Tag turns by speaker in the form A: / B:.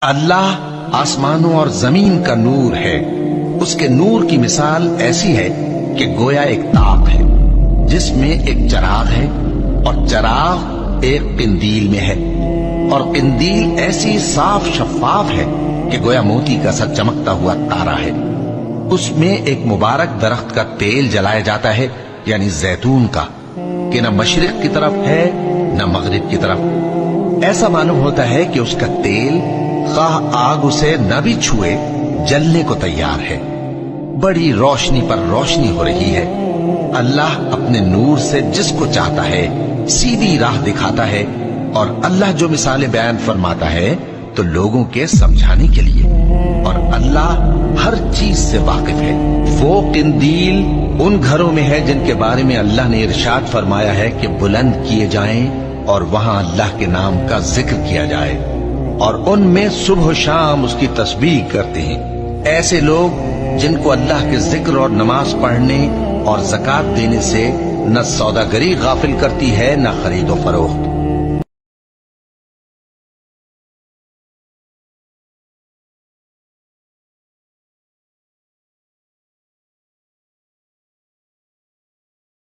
A: اللہ آسمانوں اور زمین کا نور ہے۔ اس کے نور کی مثال ایسی ہے کہ گویا ایک تاق ہے جس میں ایک چراغ ہے، اور چراغ ایک قندیل میں ہے، اور قندیل ایسی صاف شفاف ہے کہ گویا موتی کا سا چمکتا ہوا تارا ہے۔ اس میں ایک مبارک درخت کا تیل جلایا جاتا ہے، یعنی زیتون کا، کہ نہ مشرق کی طرف ہے نہ مغرب کی طرف۔ ایسا معلوم ہوتا ہے کہ اس کا تیل خواہ آگ اسے نہ بھی چھوئے جلنے کو تیار ہے۔ بڑی روشنی پر روشنی ہو رہی ہے۔ اللہ اپنے نور سے جس کو چاہتا ہے سیدھی راہ دکھاتا ہے، اور اللہ جو مثالیں بیان فرماتا ہے تو لوگوں کے سمجھانے کے لیے، اور اللہ ہر چیز سے واقف ہے۔ وہ قندیل ان گھروں میں ہے جن کے بارے میں اللہ نے ارشاد فرمایا ہے کہ بلند کیے جائیں اور وہاں اللہ کے نام کا ذکر کیا جائے، اور ان میں صبح و شام اس کی تسبیح کرتے ہیں۔ ایسے لوگ جن کو اللہ کے ذکر اور نماز پڑھنے اور زکوٰۃ دینے سے نہ سوداگری غافل کرتی ہے نہ خرید و فروخت،